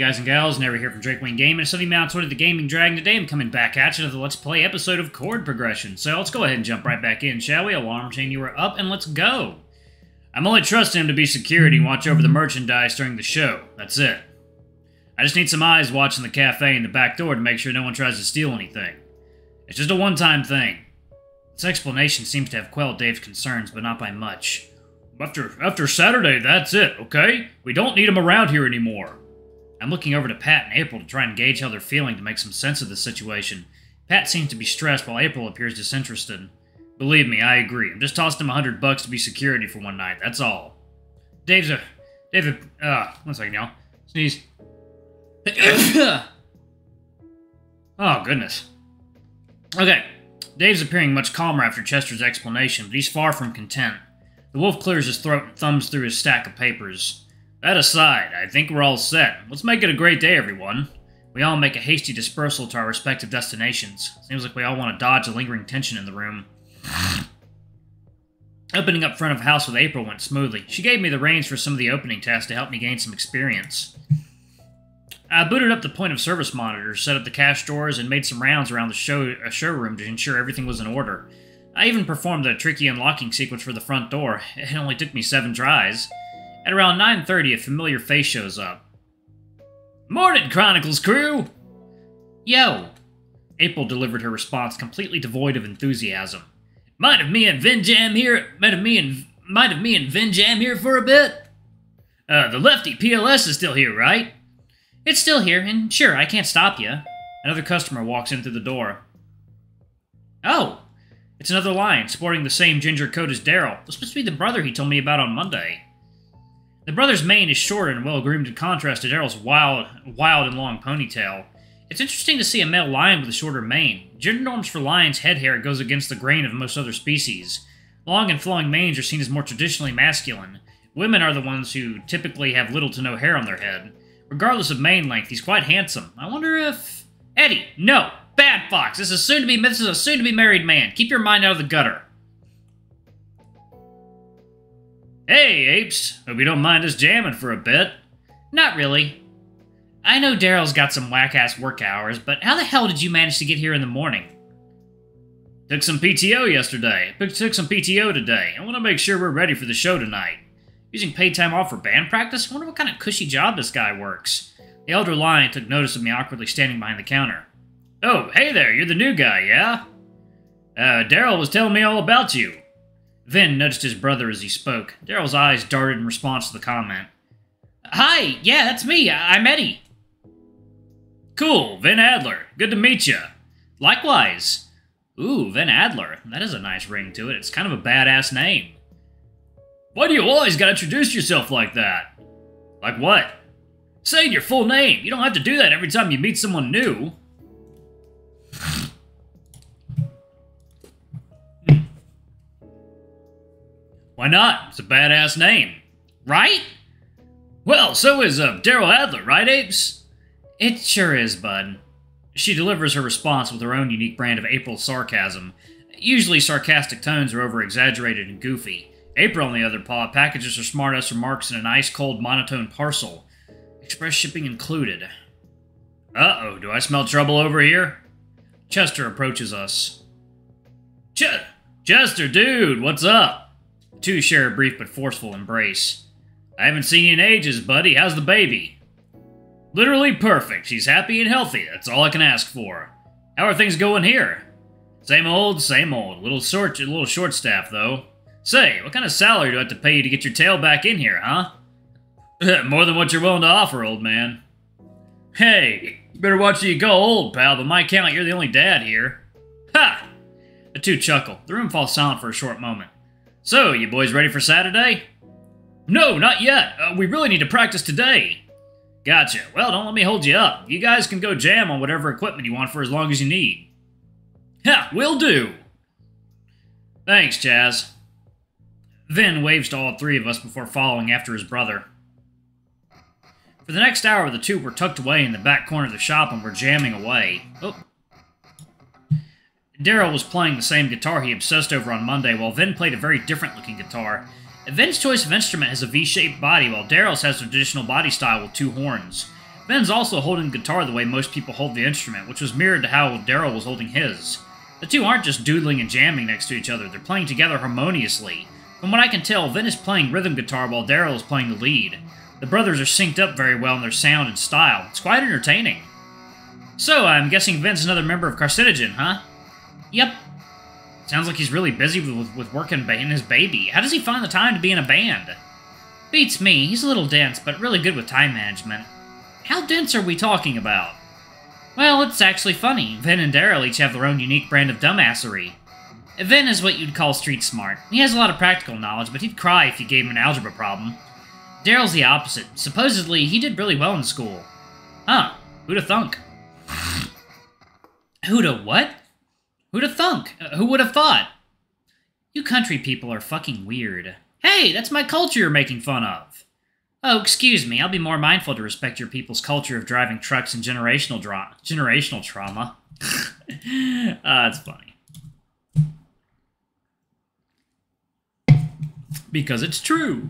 guys and gals, Never here from Drake Wayne Gaming. It's Sunday Mount 20 the Gaming Dragon. Today I'm coming back at you with the Let's Play episode of Chord Progressions. So let's go ahead and jump right back in, shall we? Alarm chain, you are up, and let's go. I'm only trusting him to be security and watch over the merchandise during the show. That's it. I just need some eyes watching the cafe and the back door to make sure no one tries to steal anything. It's just a one-time thing. This explanation seems to have quelled Dave's concerns, but not by much. After Saturday, that's it, okay? We don't need him around here anymore. I'm looking over to Pat and April to try and gauge how they're feeling to make some sense of the situation. Pat seems to be stressed while April appears disinterested. Believe me, I agree. I'm just tossing him $100 to be security for one night, that's all. One second, y'all. Sneeze. Oh, goodness. Okay, Dave's appearing much calmer after Chester's explanation, but he's far from content. The wolf clears his throat and thumbs through his stack of papers. That aside, I think we're all set. Let's make it a great day, everyone. We all make a hasty dispersal to our respective destinations. Seems like we all want to dodge the lingering tension in the room. Opening up front of house with April went smoothly. She gave me the reins for some of the opening tasks to help me gain some experience. I booted up the point-of-service monitors, set up the cash drawers, and made some rounds around the showroom to ensure everything was in order. I even performed a tricky unlocking sequence for the front door. It only took me 7 tries. At around 9:30, a familiar face shows up. "Morning, Chronicles crew!" "Yo!" April delivered her response, completely devoid of enthusiasm. Mind if me and Vin jam here for a bit? The lefty PLS is still here, right? It's still here, and sure, I can't stop you. Another customer walks in through the door. Oh! It's another lion, sporting the same ginger coat as Darrel. This must be the brother he told me about on Monday. The brother's mane is shorter and well-groomed in contrast to Darrel's wild and long ponytail. It's interesting to see a male lion with a shorter mane. Gender norms for lions' head hair goes against the grain of most other species. Long and flowing manes are seen as more traditionally masculine. Women are the ones who typically have little to no hair on their head. Regardless of mane length, he's quite handsome. I wonder if... Eddie, no! Bad Fox! This is a soon-to-be married man. Keep your mind out of the gutter. Hey, apes. Hope you don't mind us jamming for a bit. Not really. I know Darrel's got some whack-ass work hours, but how the hell did you manage to get here in the morning? Took some PTO yesterday. Took some PTO today. I want to make sure we're ready for the show tonight. Using paid time off for band practice? I wonder what kind of cushy job this guy works. The elder lion took notice of me awkwardly standing behind the counter. Oh, hey there, you're the new guy, yeah? Darrel was telling me all about you. Vin nudged his brother as he spoke. Darrel's eyes darted in response to the comment. Hi, yeah, that's me. I'm Eddie. Cool, Vin Adler. Good to meet you. Likewise. Ooh, Vin Adler. That has a nice ring to it. It's kind of a badass name. Why do you always gotta introduce yourself like that? Like what? Saying your full name. You don't have to do that every time you meet someone new. Why not? It's a badass name. Right? Well, so is Darrel Adler, right, apes? It sure is, bud. She delivers her response with her own unique brand of April's sarcasm. Usually sarcastic tones are over-exaggerated and goofy. April, on the other paw, packages her smart-ass remarks in an ice-cold, monotone parcel. Express shipping included. Uh-oh, do I smell trouble over here? Chester approaches us. Chester, dude, what's up? The two share a brief but forceful embrace. I haven't seen you in ages, buddy. How's the baby? Literally perfect. She's happy and healthy. That's all I can ask for. How are things going here? Same old, same old. A little short staff, though. Say, what kind of salary do I have to pay you to get your tail back in here, huh? More than what you're willing to offer, old man. Hey, you better watch till you go old, pal. By my count, you're the only dad here. Ha! The two chuckle. The room falls silent for a short moment. So, you boys ready for Saturday? No, not yet. We really need to practice today. Gotcha. Well, don't let me hold you up. You guys can go jam on whatever equipment you want for as long as you need. Ha! Will do. Thanks, Chaz. Vin waves to all 3 of us before following after his brother. For the next hour, the two were tucked away in the back corner of the shop and were jamming away. Oh. Darrel was playing the same guitar he obsessed over on Monday, while Vin played a very different-looking guitar. Vin's choice of instrument has a V-shaped body, while Darrel's has a traditional body style with 2 horns. Ben's also holding the guitar the way most people hold the instrument, which was mirrored to how Darrel was holding his. The two aren't just doodling and jamming next to each other, they're playing together harmoniously. From what I can tell, Vin is playing rhythm guitar while Darrel is playing the lead. The brothers are synced up very well in their sound and style. It's quite entertaining. So, I'm guessing Vin's another member of Carcinogen, huh? Yep. Sounds like he's really busy with working in his baby. How does he find the time to be in a band? Beats me. He's a little dense, but really good with time management. How dense are we talking about? Well, it's actually funny. Vin and Darrel each have their own unique brand of dumbassery. Vin is what you'd call street smart. He has a lot of practical knowledge, but he'd cry if you gave him an algebra problem. Darrel's the opposite. Supposedly, he did really well in school. Huh. Who'da thunk? Who'da what? Who'da thunk? Who would have thought? You country people are fucking weird. Hey, that's my culture you're making fun of. Oh, excuse me. I'll be more mindful to respect your people's culture of driving trucks and generational trauma. That's funny. Because it's true.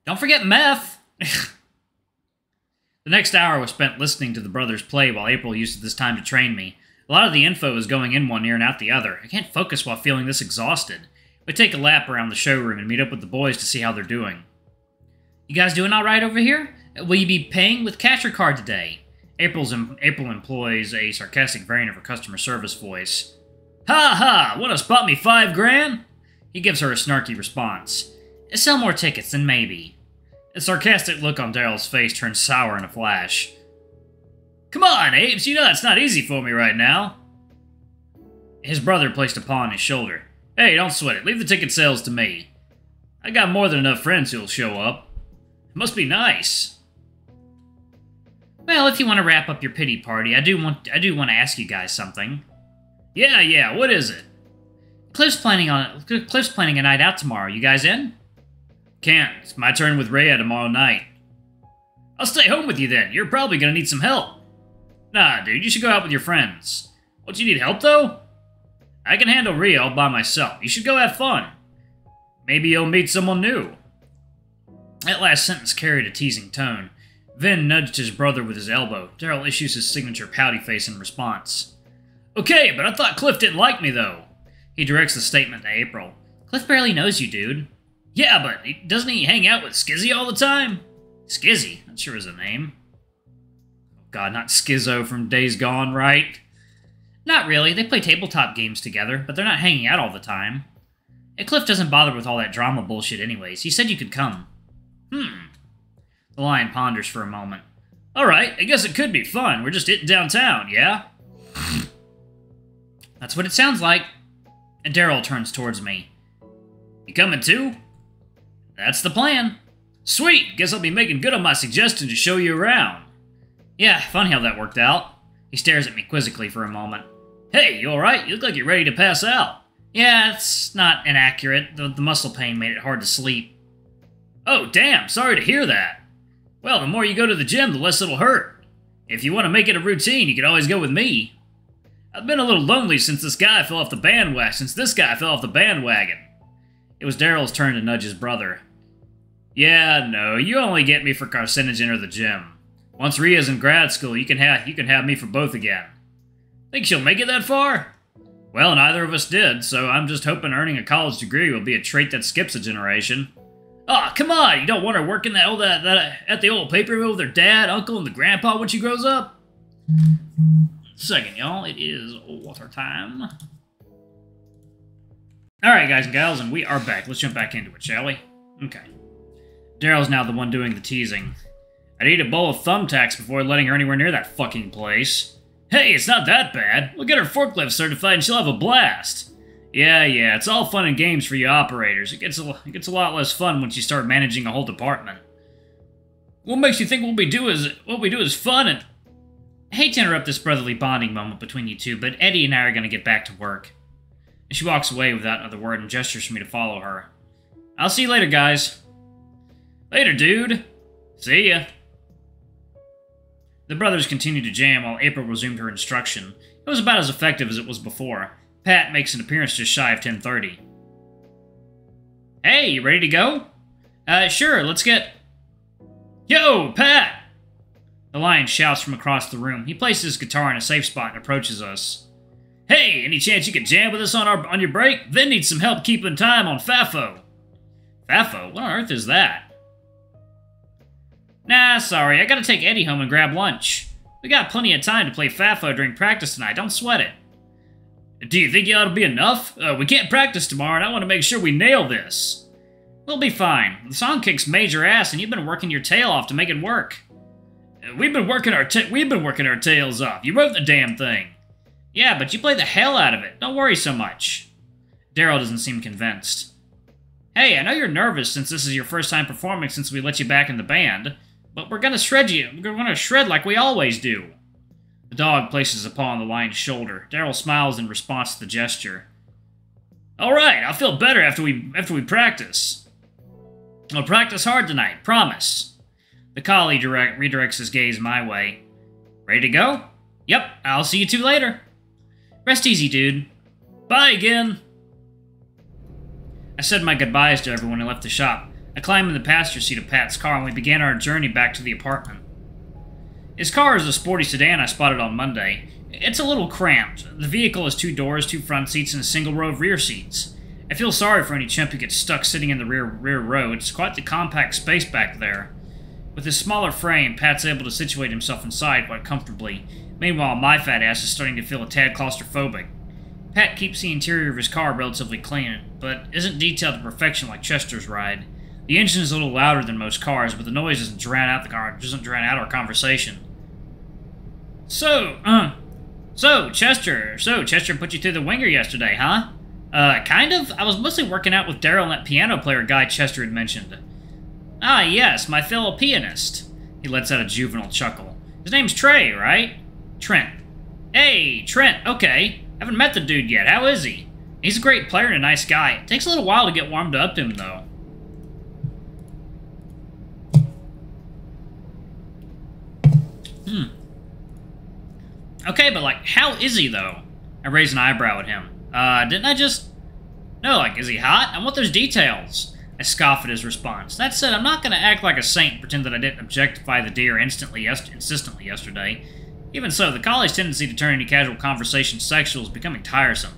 Don't forget meth! The next hour was spent listening to the brothers play while April used this time to train me. A lot of the info is going in one ear and out the other. I can't focus while feeling this exhausted. We take a lap around the showroom and meet up with the boys to see how they're doing. You guys doing alright over here? Will you be paying with cash or card today? April employs a sarcastic variant of her customer service voice. Ha ha! Wanna spot me $5 grand? He gives her a snarky response. Sell more tickets, then maybe. A sarcastic look on Darrel's face turns sour in a flash. Come on, Apes, you know it's not easy for me right now. His brother placed a paw on his shoulder. Hey, don't sweat it. Leave the ticket sales to me. I got more than enough friends who'll show up. It must be nice. Well, if you want to wrap up your pity party, I do want to ask you guys something. Yeah, what is it? Cliff's planning a night out tomorrow. You guys in? Can't. It's my turn with Rhea tomorrow night. I'll stay home with you then. You're probably gonna need some help. Nah, dude, you should go out with your friends. Don't you need help, though? I can handle Rhea all by myself. You should go have fun. Maybe you'll meet someone new. That last sentence carried a teasing tone. Vin nudged his brother with his elbow. Darrel issues his signature pouty face in response. Okay, but I thought Cliff didn't like me, though. He directs the statement to April. Cliff barely knows you, dude. Yeah, but doesn't he hang out with Skizzy all the time? Skizzy? That sure is a name. Oh god, not Skizzo from Days Gone, right? Not really. They play tabletop games together, but they're not hanging out all the time. And Cliff doesn't bother with all that drama bullshit anyways. He said you could come. The lion ponders for a moment. Alright, I guess it could be fun. We're just hitting downtown, yeah? That's what it sounds like. And Darrel turns towards me. You coming too? That's the plan. Sweet! Guess I'll be making good on my suggestion to show you around. Yeah, funny how that worked out. He stares at me quizzically for a moment. Hey, you alright? You look like you're ready to pass out. Yeah, it's not inaccurate. The muscle pain made it hard to sleep. Oh, damn! Sorry to hear that. Well, the more you go to the gym, the less it'll hurt. If you want to make it a routine, you can always go with me. I've been a little lonely since this guy fell off the bandwagon. It was Darrel's turn to nudge his brother. Yeah, no, you only get me for Carcinogen or the gym. Once Rhea's in grad school, you can have me for both again. Think she'll make it that far? Well, neither of us did, so I'm just hoping earning a college degree will be a trait that skips a generation. Aw, come on! You don't want her working at the old paper mill with her dad, uncle, and the grandpa when she grows up? Second, y'all. It is water time. Alright, guys and gals, and we are back. Let's jump back into it, shall we? Okay. Darrel's now the one doing the teasing. I'd eat a bowl of thumbtacks before letting her anywhere near that fucking place. Hey, it's not that bad. We'll get her forklift certified and she'll have a blast. Yeah, it's all fun and games for you operators. It gets a lot less fun once you start managing a whole department. What makes you think what we do is fun and... I hate to interrupt this brotherly bonding moment between you two, but Eddie and I are going to get back to work. She walks away without another word and gestures for me to follow her. I'll see you later, guys. Later, dude. See ya. The brothers continued to jam while April resumed her instruction. It was about as effective as it was before. Pat makes an appearance just shy of 10:30. Hey, you ready to go? Sure, let's get... Yo, Pat! The lion shouts from across the room. He places his guitar in a safe spot and approaches us. Hey, any chance you could jam with us on your break? Then need some help keeping time on FAFO. FAFO? What on earth is that? Nah, sorry. I gotta take Eddie home and grab lunch. We got plenty of time to play FAFO during practice tonight. Don't sweat it. Do you think that'll be enough? We can't practice tomorrow, and I want to make sure we nail this. We'll be fine. The song kicks major ass, and you've been working your tail off to make it work. We've been working our tails off. You wrote the damn thing. Yeah, but you play the hell out of it. Don't worry so much. Darrel doesn't seem convinced. Hey, I know you're nervous since this is your first time performing since we let you back in the band, but we're gonna shred you. We're gonna shred like we always do. The dog places a paw on the lion's shoulder. Darrel smiles in response to the gesture. All right, I'll feel better after we practice. I'll practice hard tonight, promise. The collie redirects his gaze my way. Ready to go? Yep, I'll see you two later. Rest easy, dude. Bye again. I said my goodbyes to everyone and left the shop. I climbed in the passenger seat of Pat's car and we began our journey back to the apartment. His car is a sporty sedan I spotted on Monday. It's a little cramped. The vehicle has 2 doors, 2 front seats, and a single row of rear seats. I feel sorry for any chimp who gets stuck sitting in the rear row. It's quite the compact space back there. With his smaller frame, Pat's able to situate himself inside quite comfortably. Meanwhile, my fat ass is starting to feel a tad claustrophobic. Pat keeps the interior of his car relatively clean, but isn't detailed to perfection like Chester's ride. The engine is a little louder than most cars, but the noise doesn't drown out our conversation. So Chester put you through the winger yesterday, huh? Kind of. I was mostly working out with Darrel and that piano player guy Chester had mentioned. Ah, yes, my fellow pianist. He lets out a juvenile chuckle. His name's Trey, right? Trent. Hey, Trent, okay. Haven't met the dude yet. How is he? He's a great player and a nice guy. It takes a little while to get warmed up to him, though. Okay, but, like, how is he, though? I raised an eyebrow at him. Didn't I just... No, like, is he hot? I want those details. I scoff at his response. That said, I'm not going to act like a saint and pretend that I didn't objectify the deer insistently yesterday. Even so, the collie's tendency to turn any casual conversation sexual is becoming tiresome.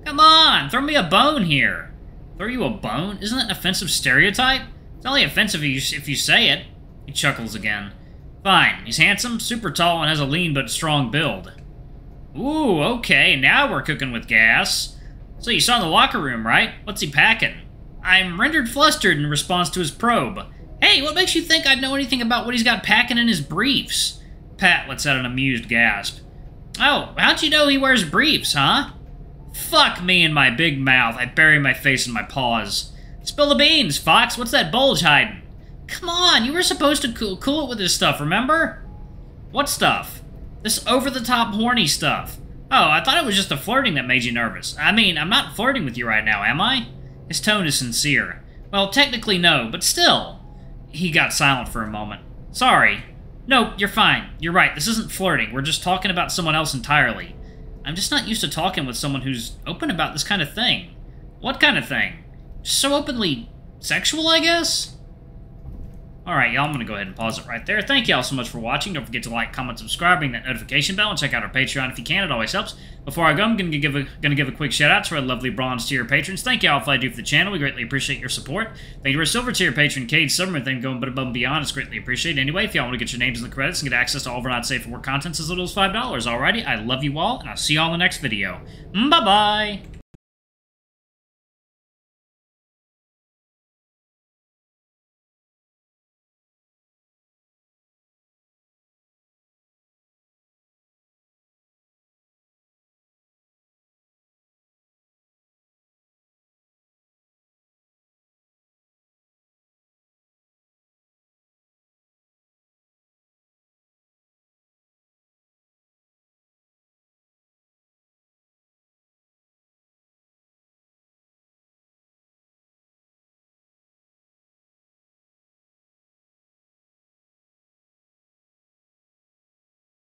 Come on, throw me a bone here. Throw you a bone? Isn't that an offensive stereotype? It's only offensive if you say it. He chuckles again. Fine. He's handsome, super tall, and has a lean but strong build. Ooh, okay, now we're cooking with gas. So you saw in the locker room, right? What's he packing? I'm rendered flustered in response to his probe. Hey, what makes you think I'd know anything about what he's got packing in his briefs? Pat lets out an amused gasp. Oh, how'd you know he wears briefs, huh? Fuck me and my big mouth. I bury my face in my paws. Spill the beans, Fox. What's that bulge hiding? Come on, you were supposed to cool it with this stuff, remember? What stuff? This over-the-top horny stuff. Oh, I thought it was just the flirting that made you nervous. I mean, I'm not flirting with you right now, am I? His tone is sincere. Well, technically no, but still. He got silent for a moment. Sorry. No, you're fine. You're right, this isn't flirting. We're just talking about someone else entirely. I'm just not used to talking with someone who's open about this kind of thing. What kind of thing? Just so openly sexual, I guess? Alright, y'all, I'm going to go ahead and pause it right there. Thank y'all so much for watching. Don't forget to like, comment, subscribe, ring that notification bell, and check out our Patreon if you can. It always helps. Before I go, I'm going to give a quick shout-out to our lovely bronze tier patrons. Thank y'all for all I do for the channel. We greatly appreciate your support. Thank you to our silver tier patron, Cade Summer. Thank you going above and beyond. It's greatly appreciated. Anyway, if y'all want to get your names in the credits and get access to all of our not safe for work contents as little as $5, alrighty? I love you all, and I'll see y'all in the next video. Bye-bye!